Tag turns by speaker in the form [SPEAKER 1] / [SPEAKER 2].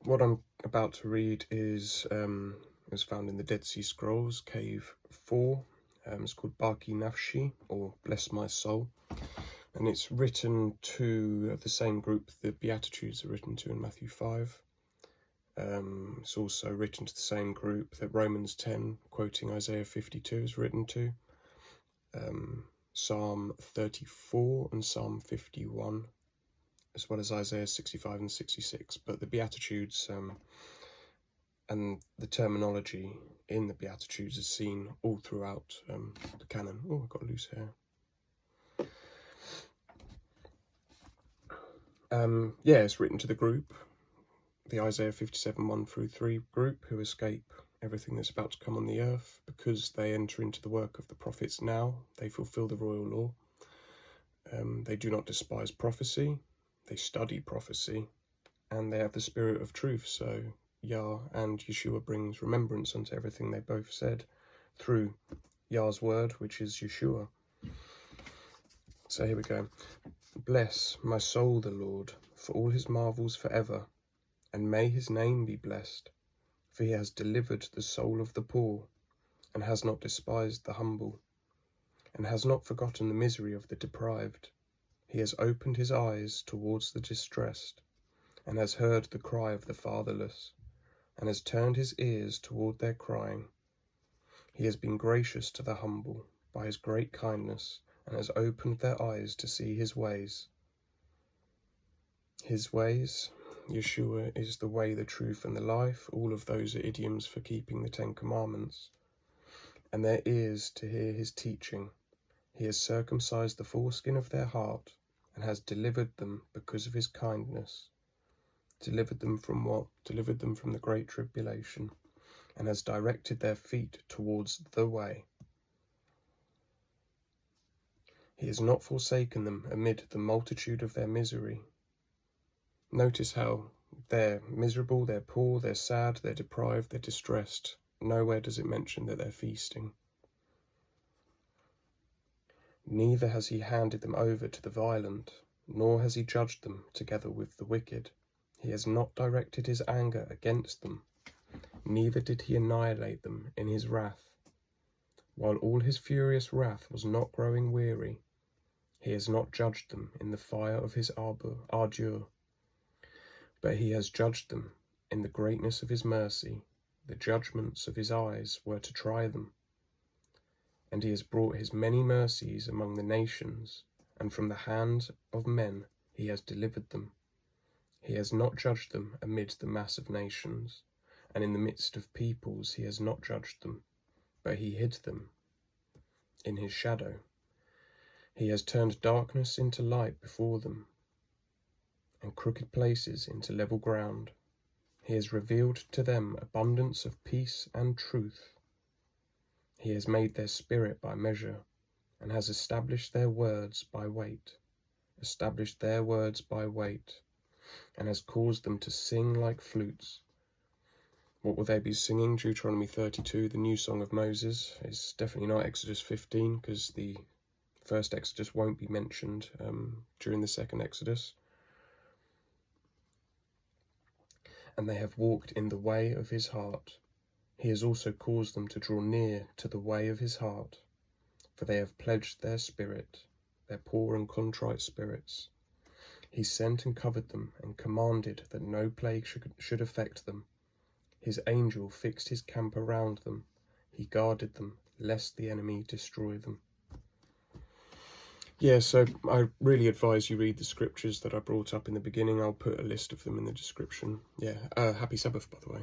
[SPEAKER 1] What I'm about to read is found in the Dead Sea Scrolls, Cave 4. It's called Barki Nafshi, or Bless My Soul. And it's written to the same group the Beatitudes are written to in Matthew 5. It's also written to the same group that Romans 10, quoting Isaiah 52, is written to. Psalm 34 and Psalm 51, as well as Isaiah 65 and 66. But the Beatitudes and the terminology in the Beatitudes is seen all throughout the canon. Oh, I've got loose hair. Yeah, it's written to the group, the Isaiah 57, 1 through 3 group, who escape everything that's about to come on the earth because they enter into the work of the prophets now. They fulfill the royal law. They do not despise prophecy. They study prophecy, and they have the spirit of truth. So Yah and Yeshua brings remembrance unto everything they both said through Yah's word, which is Yeshua. So here we go. Bless my soul the Lord for all his marvels forever, and may his name be blessed, for he has delivered the soul of the poor, and has not despised the humble, and has not forgotten the misery of the deprived. He has opened his eyes towards the distressed, and has heard the cry of the fatherless, and has turned his ears toward their crying. He has been gracious to the humble by his great kindness, and has opened their eyes to see his ways. His ways, Yeshua, is the way, the truth, and the life. All of those are idioms for keeping the 10 Commandments. And their ears to hear his teaching. He has circumcised the foreskin of their heart, and has delivered them because of his kindness. Delivered them from what? Delivered them from the great tribulation, and has directed their feet towards the way. He has not forsaken them amid the multitude of their misery. Notice how they're miserable, they're poor, they're sad, they're deprived, they're distressed. Nowhere does it mention that they're feasting. Neither has he handed them over to the violent, nor has he judged them together with the wicked. He has not directed his anger against them, neither did he annihilate them in his wrath. While all his furious wrath was not growing weary, he has not judged them in the fire of his ardour, but he has judged them in the greatness of his mercy. The judgments of his eyes were to try them. And he has brought his many mercies among the nations, and from the hand of men he has delivered them. He has not judged them amid the mass of nations, and in the midst of peoples he has not judged them, but he hid them in his shadow. He has turned darkness into light before them, and crooked places into level ground. He has revealed to them abundance of peace and truth. He has made their spirit by measure, and has established their words by weight. And has caused them to sing like flutes. What will they be singing? Deuteronomy 32, the new song of Moses. It's definitely not Exodus 15, because the first Exodus won't be mentioned during the second Exodus. And they have walked in the way of his heart. He has also caused them to draw near to the way of his heart, for they have pledged their spirit, their poor and contrite spirits. He sent and covered them, and commanded that no plague should affect them. His angel fixed his camp around them. He guarded them, lest the enemy destroy them. Yeah, so I really advise you read the scriptures that I brought up in the beginning. I'll put a list of them in the description. Yeah, happy Sabbath, by the way.